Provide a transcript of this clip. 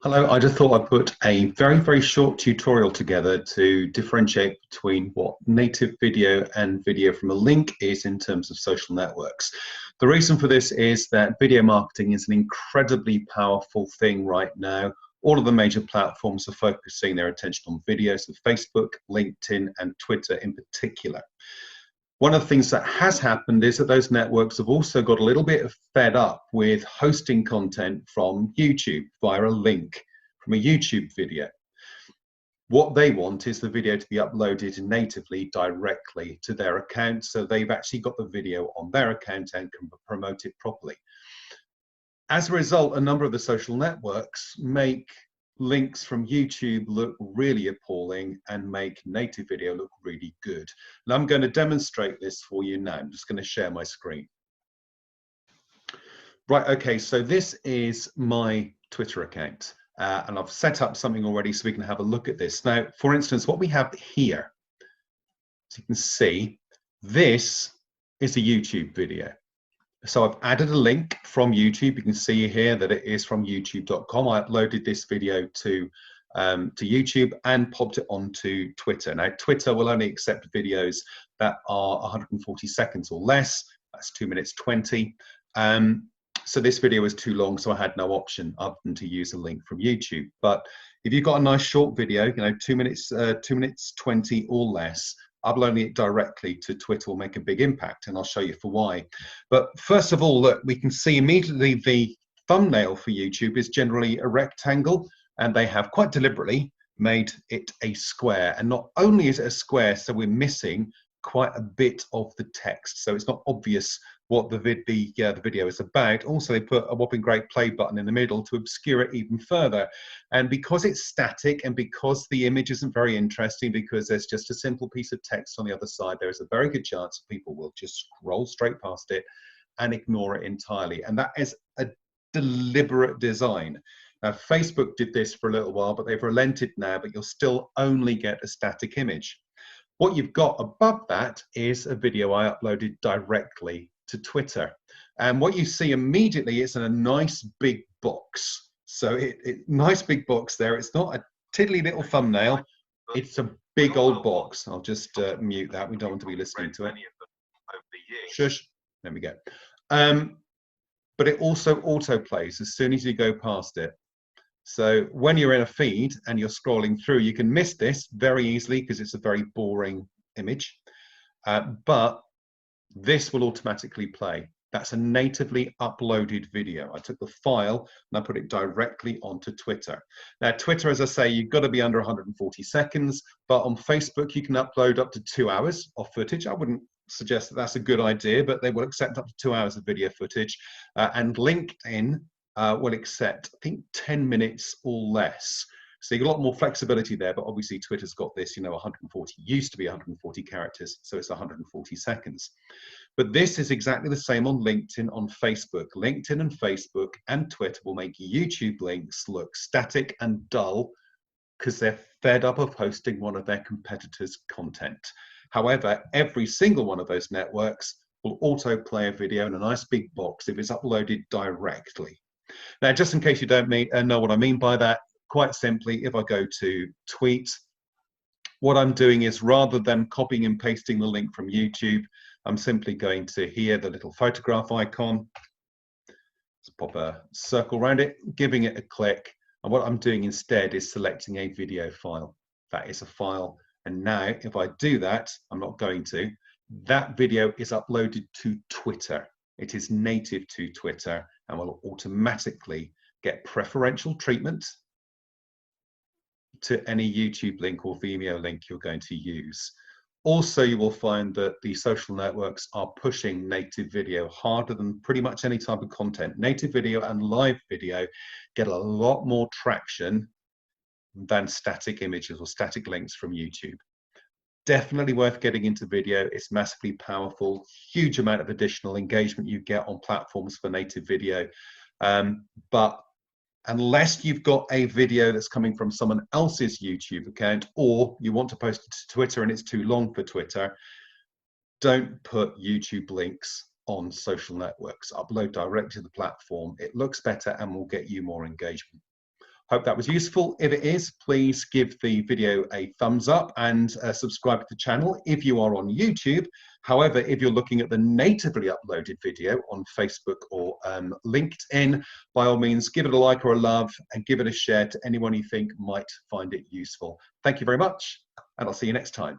Hello, I just thought I'd put a very short tutorial together to differentiate between what native video and video from a link is in terms of social networks. The reason for this is that video marketing is an incredibly powerful thing right now. All of the major platforms are focusing their attention on video, so Facebook, LinkedIn, and Twitter in particular. One of the things that has happened is that those networks have also got a little bit fed up with hosting content from YouTube via a link from a YouTube video. What they want is the video to be uploaded natively directly to their account, so they've actually got the video on their account and can promote it properly. As a result, a number of the social networks make links from YouTube look really appalling and make native video look really good. And I'm going to demonstrate this for you now. I'm just going to share my screen. Right, okay, so this is my Twitter account. And I've set up something already so we can have a look at this. Now, for instance, what we have here, as you can see, this is a YouTube video. So I've added a link from YouTube. You can see here that it is from youtube.com. I uploaded this video to YouTube and popped it onto Twitter. Now, Twitter will only accept videos that are 140 seconds or less. That's 2 minutes 20. So this video is too long, so I had no option other than to use a link from YouTube. But if you've got a nice short video, 2 minutes 20 or less, uploading it directly to Twitter will make a big impact, and I'll show you for why. But first of all, look, we can see immediately the thumbnail for YouTube is generally a rectangle, and they have quite deliberately made it a square. And not only is it a square, so we're missing quite a bit of the text, so it's not obvious what the video is about. Also, they put a whopping great play button in the middle to obscure it even further. And because it's static and because the image isn't very interesting, because there's just a simple piece of text on the other side, there is a very good chance people will just scroll straight past it and ignore it entirely. And that is a deliberate design. Now, Facebook did this for a little while, but they've relented now, but you'll still only get a static image. What you've got above that is a video I uploaded directly to Twitter. And what you see immediately is in a nice big box. So nice big box there. It's not a tiddly little thumbnail. It's a big old box. I'll just mute that. We don't want to be listening to it. Shush. There we go. But it also auto plays as soon as you go past it. So when you're in a feed and you're scrolling through, you can miss this very easily because it's a very boring image. But this will automatically play. That's a natively uploaded video. I took the file and I put it directly onto Twitter. Now, Twitter, as I say, you've got to be under 140 seconds, but on Facebook, you can upload up to 2 hours of footage. I wouldn't suggest that that's a good idea, but they will accept up to 2 hours of video footage. And LinkedIn will accept, I think, 10 minutes or less. So you've got a lot more flexibility there, but obviously Twitter's got this, 140, used to be 140 characters, so it's 140 seconds. But this is exactly the same on LinkedIn, on Facebook. LinkedIn and Facebook and Twitter will make YouTube links look static and dull because they're fed up of hosting one of their competitors' content. However, every single one of those networks will autoplay a video in a nice big box if it's uploaded directly. Now, just in case you don't know what I mean by that, quite simply, if I go to tweet, what I'm doing is rather than copying and pasting the link from YouTube, I'm simply going to here, the little photograph icon, let's pop a circle around it, giving it a click. And what I'm doing instead is selecting a video file. That is a file. And now if I do that, I'm not going to, that video is uploaded to Twitter. It is native to Twitter and will automatically get preferential treatment to any YouTube link or Vimeo link you're going to use. Also, you will find that the social networks are pushing native video harder than pretty much any type of content. Native video and live video get a lot more traction than static images or static links from YouTube. Definitely worth getting into video. It's massively powerful, huge amount of additional engagement you get on platforms for native video. But unless you've got a video that's coming from someone else's YouTube account, or you want to post it to Twitter and it's too long for Twitter, don't put YouTube links on social networks. Upload directly to the platform. It looks better and will get you more engagement. Hope that was useful. If it is, please give the video a thumbs up and subscribe to the channel if you are on YouTube. However, if you're looking at the natively uploaded video on Facebook or LinkedIn, by all means, give it a like or a love and give it a share to anyone you think might find it useful. Thank you very much, and I'll see you next time.